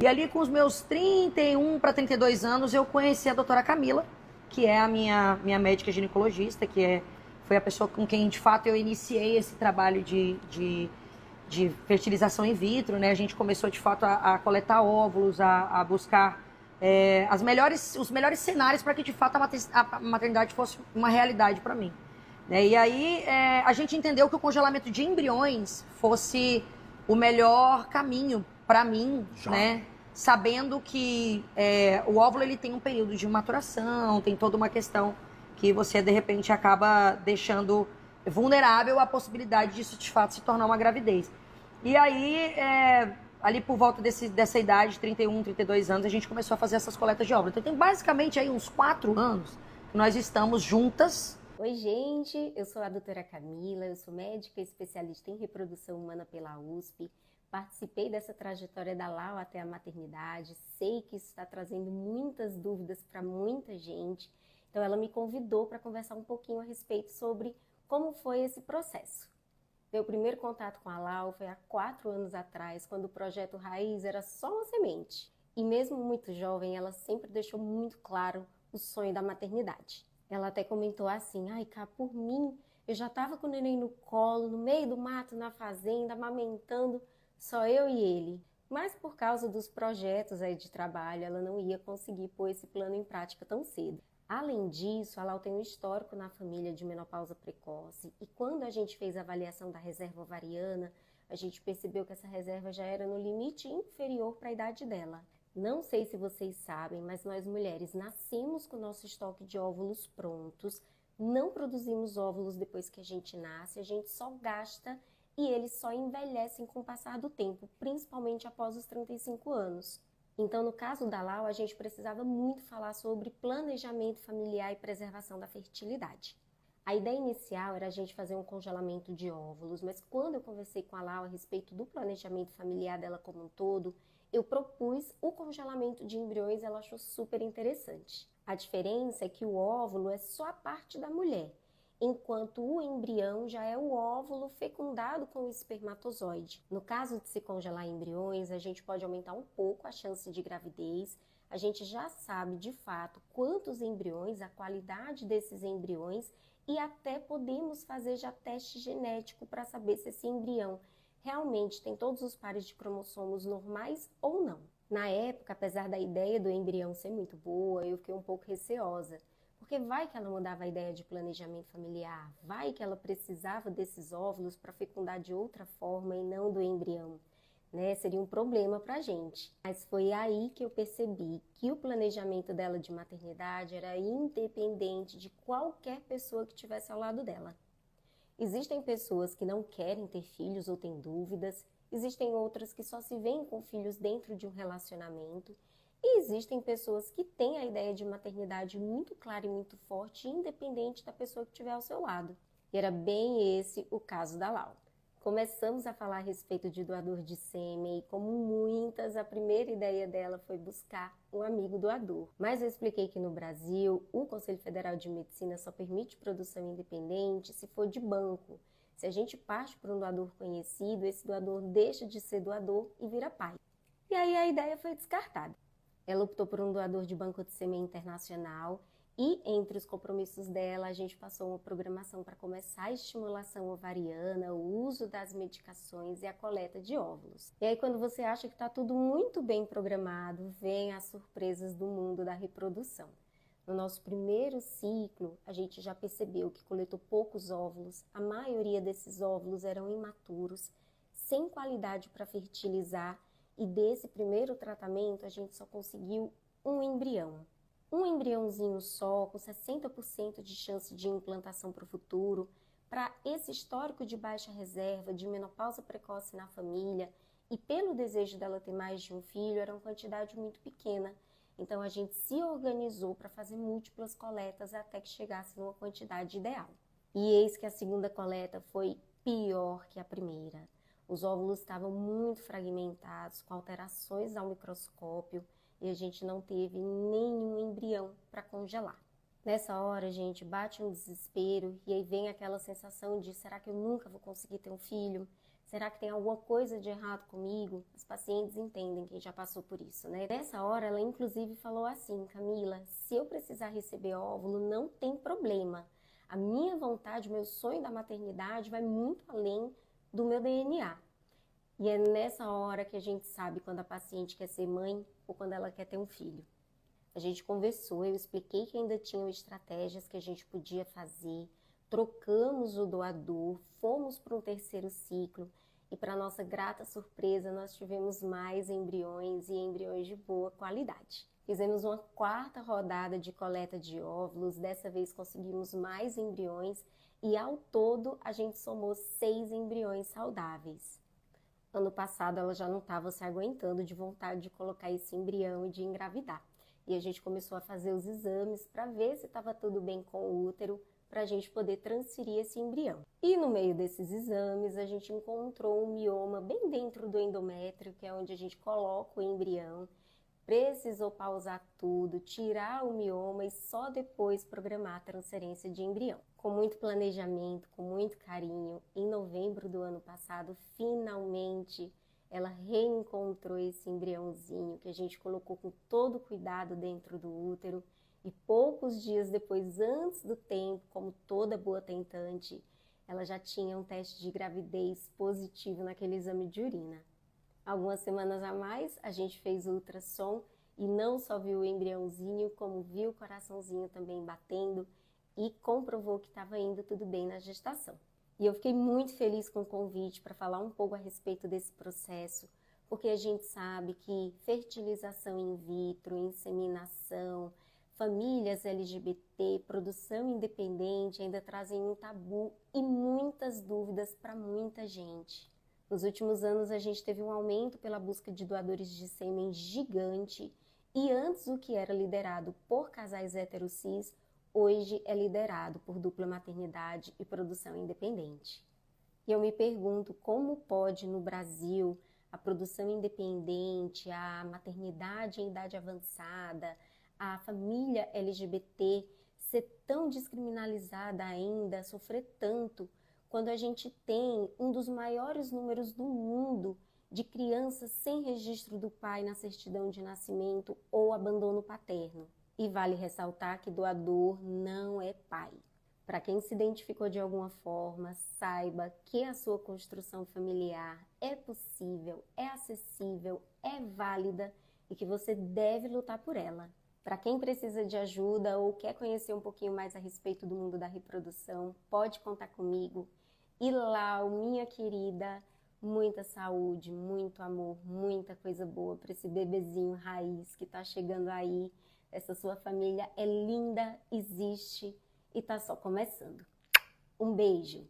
E ali com os meus 31 para 32 anos, eu conheci a doutora Camila, que é a minha médica ginecologista, foi a pessoa com quem, de fato, eu iniciei esse trabalho de fertilização in vitro, né? A gente começou, de fato, a coletar óvulos, a buscar os melhores cenários para que, de fato, a maternidade fosse uma realidade para mim. Né? E aí a gente entendeu que o congelamento de embriões fosse o melhor caminho para mim, né? Sabendo que o óvulo ele tem um período de maturação, tem toda uma questão que você, de repente, acaba deixando vulnerável à possibilidade disso, de fato, se tornar uma gravidez. E aí, ali por volta dessa idade, 31, 32 anos, a gente começou a fazer essas coletas de óvulos. Então, tem basicamente aí uns 4 anos que nós estamos juntas. Oi, gente, eu sou a doutora Camila, eu sou médica especialista em reprodução humana pela USP. Participei dessa trajetória da Lau até a maternidade, sei que isso está trazendo muitas dúvidas para muita gente, então ela me convidou para conversar um pouquinho a respeito sobre como foi esse processo. Meu primeiro contato com a Lau foi há 4 anos atrás, quando o projeto Raiz era só uma semente. E mesmo muito jovem, ela sempre deixou muito claro o sonho da maternidade. Ela até comentou assim, ai cá, por mim, eu já estava com o neném no colo, no meio do mato, na fazenda, amamentando, só eu e ele. Mas por causa dos projetos aí de trabalho, ela não ia conseguir pôr esse plano em prática tão cedo. Além disso, a Lau tem um histórico na família de menopausa precoce e quando a gente fez a avaliação da reserva ovariana, a gente percebeu que essa reserva já era no limite inferior para a idade dela. Não sei se vocês sabem, mas nós mulheres nascemos com o nosso estoque de óvulos prontos, não produzimos óvulos depois que a gente nasce, a gente só gasta e eles só envelhecem com o passar do tempo, principalmente após os 35 anos. Então, no caso da Lau, a gente precisava muito falar sobre planejamento familiar e preservação da fertilidade. A ideia inicial era a gente fazer um congelamento de óvulos, mas quando eu conversei com a Lau a respeito do planejamento familiar dela como um todo, eu propus o congelamento de embriões e ela achou super interessante. A diferença é que o óvulo é só a parte da mulher, enquanto o embrião já é o óvulo fecundado com o espermatozoide. No caso de se congelar embriões, a gente pode aumentar um pouco a chance de gravidez. A gente já sabe de fato quantos embriões, a qualidade desses embriões e até podemos fazer já teste genético para saber se esse embrião realmente tem todos os pares de cromossomos normais ou não. Na época, apesar da ideia do embrião ser muito boa, eu fiquei um pouco receosa, porque vai que ela mudava a ideia de planejamento familiar, vai que ela precisava desses óvulos para fecundar de outra forma e não do embrião, né? Seria um problema para a gente. Mas foi aí que eu percebi que o planejamento dela de maternidade era independente de qualquer pessoa que estivesse ao lado dela. Existem pessoas que não querem ter filhos ou têm dúvidas, existem outras que só se veem com filhos dentro de um relacionamento, e existem pessoas que têm a ideia de maternidade muito clara e muito forte, independente da pessoa que estiver ao seu lado. E era bem esse o caso da Lau. Começamos a falar a respeito de doador de sêmen e, como muitas, a primeira ideia dela foi buscar um amigo doador. Mas eu expliquei que no Brasil, o Conselho Federal de Medicina só permite produção independente se for de banco. Se a gente parte para um doador conhecido, esse doador deixa de ser doador e vira pai. E aí a ideia foi descartada. Ela optou por um doador de banco de sêmen internacional e entre os compromissos dela, a gente passou uma programação para começar a estimulação ovariana, o uso das medicações e a coleta de óvulos. E aí quando você acha que está tudo muito bem programado, vem as surpresas do mundo da reprodução. No nosso primeiro ciclo, a gente já percebeu que coletou poucos óvulos, a maioria desses óvulos eram imaturos, sem qualidade para fertilizar, e desse primeiro tratamento a gente só conseguiu um embrião. Um embriãozinho só, com 60% de chance de implantação para o futuro, para esse histórico de baixa reserva, de menopausa precoce na família, e pelo desejo dela ter mais de um filho, era uma quantidade muito pequena. Então a gente se organizou para fazer múltiplas coletas até que chegasse numa quantidade ideal. E eis que a segunda coleta foi pior que a primeira. Os óvulos estavam muito fragmentados, com alterações ao microscópio, e a gente não teve nenhum embrião para congelar. Nessa hora, gente, bate um desespero e aí vem aquela sensação de será que eu nunca vou conseguir ter um filho? Será que tem alguma coisa de errado comigo? As pacientes entendem, quem já passou por isso, né? Nessa hora, ela inclusive falou assim: Camila, se eu precisar receber óvulo, não tem problema. A minha vontade, o meu sonho da maternidade vai muito além do meu DNA. E é nessa hora que a gente sabe quando a paciente quer ser mãe ou quando ela quer ter um filho. A gente conversou, eu expliquei que ainda tinham estratégias que a gente podia fazer, trocamos o doador, fomos para um terceiro ciclo e, para nossa grata surpresa, nós tivemos mais embriões e embriões de boa qualidade. Fizemos uma quarta rodada de coleta de óvulos, dessa vez conseguimos mais embriões e, ao todo, a gente somou 6 embriões saudáveis. Ano passado, ela já não estava se aguentando de vontade de colocar esse embrião e de engravidar. E a gente começou a fazer os exames para ver se estava tudo bem com o útero, para a gente poder transferir esse embrião. E no meio desses exames, a gente encontrou um mioma bem dentro do endométrio, que é onde a gente coloca o embrião. Precisou pausar tudo, tirar o mioma e só depois programar a transferência de embrião. Com muito planejamento, com muito carinho, em novembro do ano passado, finalmente ela reencontrou esse embriãozinho que a gente colocou com todo cuidado dentro do útero e poucos dias depois, antes do tempo, como toda boa tentante, ela já tinha um teste de gravidez positivo naquele exame de urina. Algumas semanas a mais, a gente fez o ultrassom e não só viu o embriãozinho, como viu o coraçãozinho também batendo e comprovou que estava indo tudo bem na gestação. E eu fiquei muito feliz com o convite para falar um pouco a respeito desse processo, porque a gente sabe que fertilização in vitro, inseminação, famílias LGBT, produção independente ainda trazem um tabu e muitas dúvidas para muita gente. Nos últimos anos a gente teve um aumento pela busca de doadores de sêmen gigante e antes o que era liderado por casais heterocis, hoje é liderado por dupla maternidade e produção independente. E eu me pergunto como pode no Brasil a produção independente, a maternidade em idade avançada, a família LGBT ser tão descriminalizada ainda, sofrer tanto, quando a gente tem um dos maiores números do mundo de crianças sem registro do pai na certidão de nascimento ou abandono paterno. E vale ressaltar que doador não é pai. Para quem se identificou de alguma forma, saiba que a sua construção familiar é possível, é acessível, é válida e que você deve lutar por ela. Para quem precisa de ajuda ou quer conhecer um pouquinho mais a respeito do mundo da reprodução, pode contar comigo. E Lau, minha querida, muita saúde, muito amor, muita coisa boa para esse bebezinho raiz que está chegando aí. Essa sua família é linda, existe e está só começando. Um beijo!